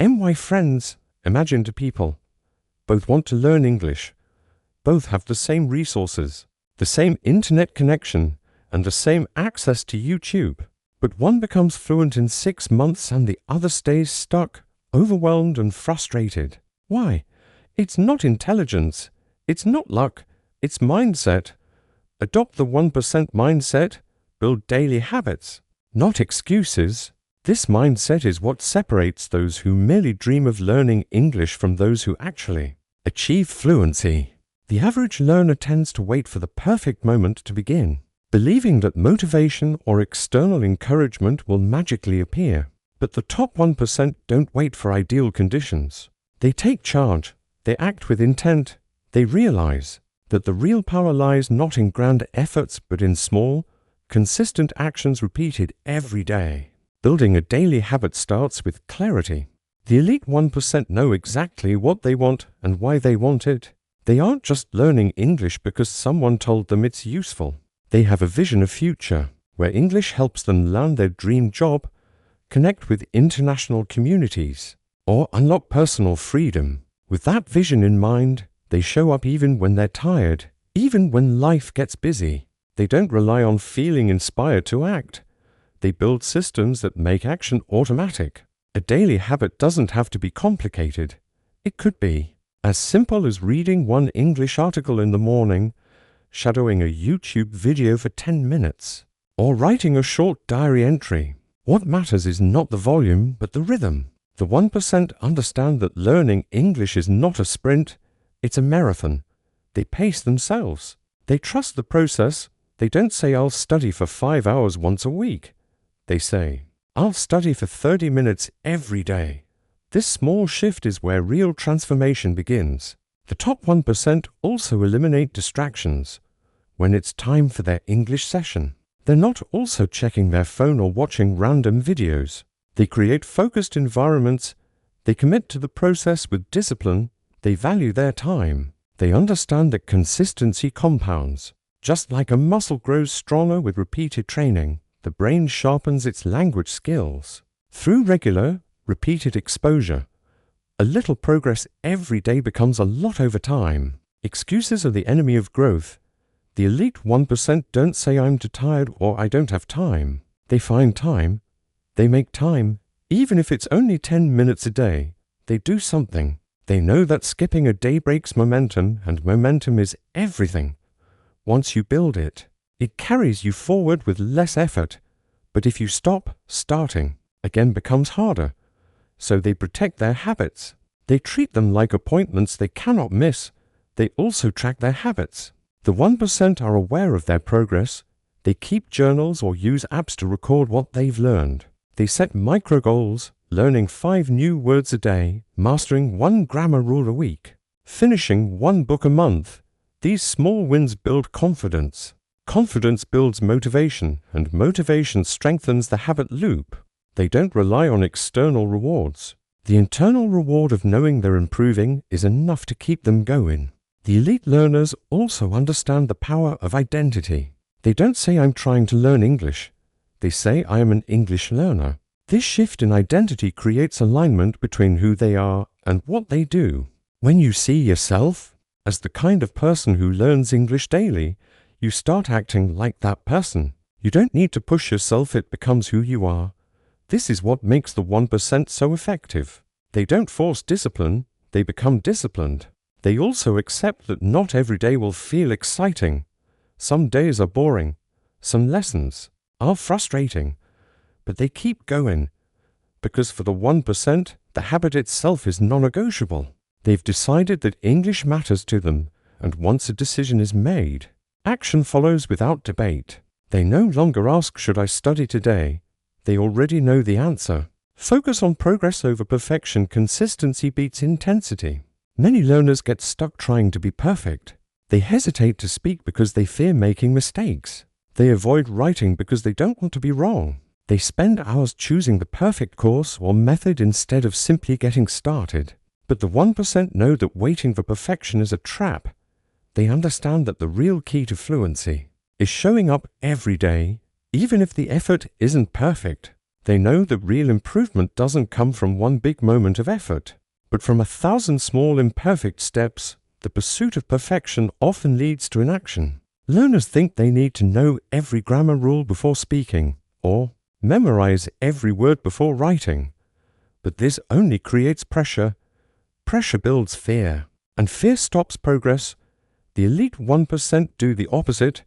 My friends, imagine two people. Both want to learn English. Both have the same resources, the same internet connection, and the same access to YouTube. But one becomes fluent in 6 months and the other stays stuck, overwhelmed and frustrated. Why? It's not intelligence. It's not luck. It's mindset. Adopt the 1% mindset. Build daily habits, not excuses. This mindset is what separates those who merely dream of learning English from those who actually achieve fluency. The average learner tends to wait for the perfect moment to begin, believing that motivation or external encouragement will magically appear. But the top 1% don't wait for ideal conditions. They take charge, they act with intent, they realize that the real power lies not in grand efforts but in small, consistent actions repeated every day. Building a daily habit starts with clarity. The elite 1% know exactly what they want and why they want it. They aren't just learning English because someone told them it's useful. They have a vision of future where English helps them land their dream job, connect with international communities, or unlock personal freedom. With that vision in mind, they show up even when they're tired, even when life gets busy. They don't rely on feeling inspired to act. They build systems that make action automatic. A daily habit doesn't have to be complicated. It could be as simple as reading one English article in the morning, shadowing a YouTube video for 10 minutes, or writing a short diary entry. What matters is not the volume, but the rhythm. The 1% understand that learning English is not a sprint, it's a marathon. They pace themselves. They trust the process. They don't say, I'll study for 5 hours once a week. They say, I'll study for 30 minutes every day. This small shift is where real transformation begins. The top 1% also eliminate distractions. When it's time for their English session, they're not also checking their phone or watching random videos. They create focused environments. They commit to the process with discipline. They value their time. They understand that consistency compounds. Just like a muscle grows stronger with repeated training, the brain sharpens its language skills. Through regular, repeated exposure, a little progress every day becomes a lot over time. Excuses are the enemy of growth. The elite 1% don't say I'm too tired or I don't have time. They find time. They make time. Even if it's only 10 minutes a day, they do something. They know that skipping a day breaks momentum, and momentum is everything. Once you build it, it carries you forward with less effort. But if you stop, starting again becomes harder. So they protect their habits. They treat them like appointments they cannot miss. They also track their habits. The 1% are aware of their progress. They keep journals or use apps to record what they've learned. They set micro goals, learning 5 new words a day, mastering 1 grammar rule a week, finishing 1 book a month. These small wins build confidence. Confidence builds motivation, and motivation strengthens the habit loop. They don't rely on external rewards. The internal reward of knowing they're improving is enough to keep them going. The elite learners also understand the power of identity. They don't say, I'm trying to learn English. They say, I am an English learner. This shift in identity creates alignment between who they are and what they do. When you see yourself as the kind of person who learns English daily, you start acting like that person. You don't need to push yourself, it becomes who you are. This is what makes the 1% so effective. They don't force discipline, they become disciplined. They also accept that not every day will feel exciting. Some days are boring. Some lessons are frustrating. But they keep going. Because for the 1%, the habit itself is non-negotiable. They've decided that English matters to them, and once a decision is made, action follows without debate. They no longer ask, should I study today? They already know the answer. Focus on progress over perfection. Consistency beats intensity. Many learners get stuck trying to be perfect. They hesitate to speak because they fear making mistakes. They avoid writing because they don't want to be wrong. They spend hours choosing the perfect course or method instead of simply getting started. But the 1% know that waiting for perfection is a trap. They understand that the real key to fluency is showing up every day, even if the effort isn't perfect. They know that real improvement doesn't come from one big moment of effort, but from 1,000 small imperfect steps. The pursuit of perfection often leads to inaction. Learners think they need to know every grammar rule before speaking, or memorize every word before writing. But this only creates pressure. Pressure builds fear, and fear stops progress. The elite 1% do the opposite.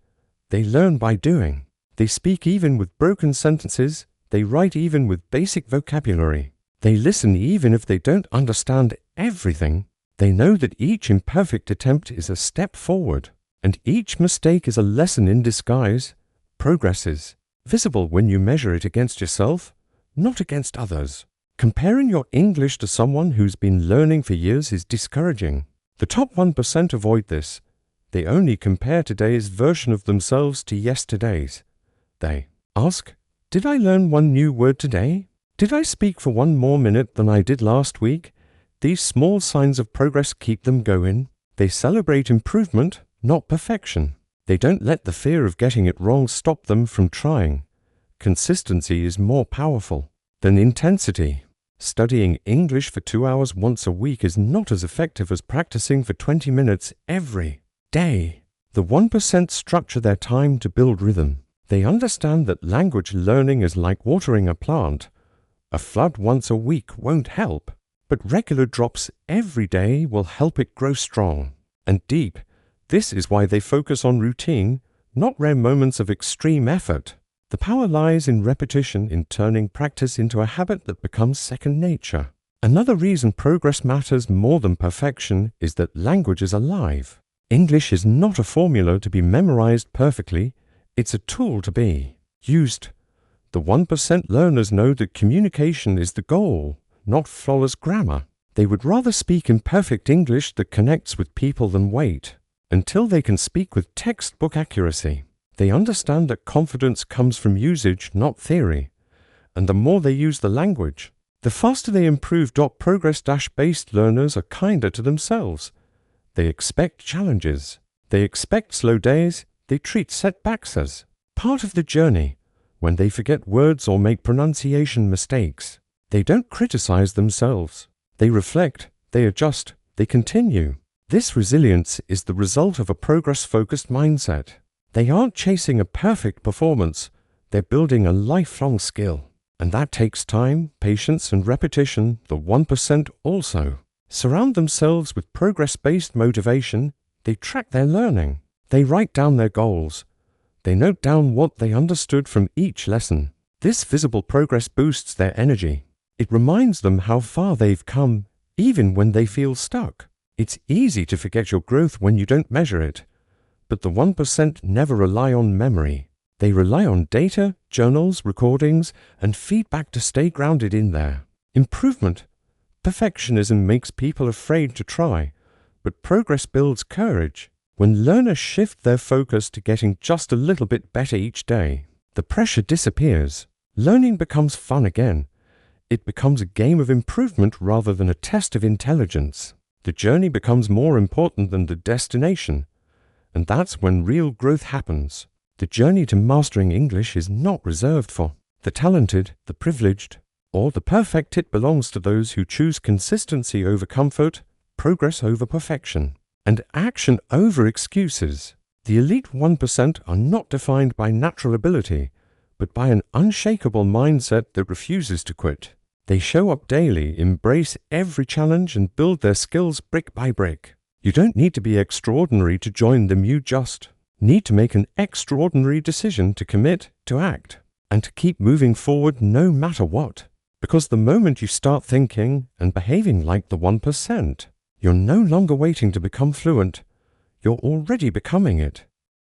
They learn by doing. They speak even with broken sentences. They write even with basic vocabulary. They listen even if they don't understand everything. They know that each imperfect attempt is a step forward, and each mistake is a lesson in disguise. Progress is visible when you measure it against yourself, not against others. Comparing your English to someone who's been learning for years is discouraging. The top 1% avoid this. They only compare today's version of themselves to yesterday's. They ask, "Did I learn one new word today? Did I speak for one more minute than I did last week?" These small signs of progress keep them going. They celebrate improvement, not perfection. They don't let the fear of getting it wrong stop them from trying. Consistency is more powerful than intensity. Studying English for 2 hours once a week is not as effective as practicing for 20 minutes every day. The 1% structure their time to build rhythm. They understand that language learning is like watering a plant. A flood once a week won't help, but regular drops every day will help it grow strong and deep. This is why they focus on routine, not rare moments of extreme effort. The power lies in repetition, in turning practice into a habit that becomes second nature. Another reason progress matters more than perfection is that language is alive. English is not a formula to be memorized perfectly. It's a tool to be used. The 1% learners know that communication is the goal, not flawless grammar. They would rather speak in perfect English that connects with people than wait until they can speak with textbook accuracy. They understand that confidence comes from usage, not theory. And the more they use the language, the faster they improve. Progress-based learners are kinder to themselves. They expect challenges. They expect slow days. They treat setbacks as part of the journey. When they forget words or make pronunciation mistakes, they don't criticize themselves. They reflect, they adjust, they continue. This resilience is the result of a progress-focused mindset. They aren't chasing a perfect performance. They're building a lifelong skill. And that takes time, patience, and repetition. The 1% also surround themselves with progress-based motivation. They track their learning. They write down their goals. They note down what they understood from each lesson. This visible progress boosts their energy. It reminds them how far they've come, even when they feel stuck. It's easy to forget your growth when you don't measure it. But the 1% never rely on memory. They rely on data, journals, recordings, and feedback to stay grounded in there. Improvement. Perfectionism makes people afraid to try, but progress builds courage. When learners shift their focus to getting just a little bit better each day, the pressure disappears. Learning becomes fun again. It becomes a game of improvement rather than a test of intelligence. The journey becomes more important than the destination. And that's when real growth happens. The journey to mastering English is not reserved for the talented, the privileged, or the perfect. It belongs to those who choose consistency over comfort, progress over perfection, and action over excuses. The elite 1% are not defined by natural ability, but by an unshakable mindset that refuses to quit. They show up daily, embrace every challenge, and build their skills brick by brick. You don't need to be extraordinary to join them. You just need to make an extraordinary decision to commit, to act, and to keep moving forward no matter what. Because the moment you start thinking and behaving like the 1%, you're no longer waiting to become fluent. You're already becoming it.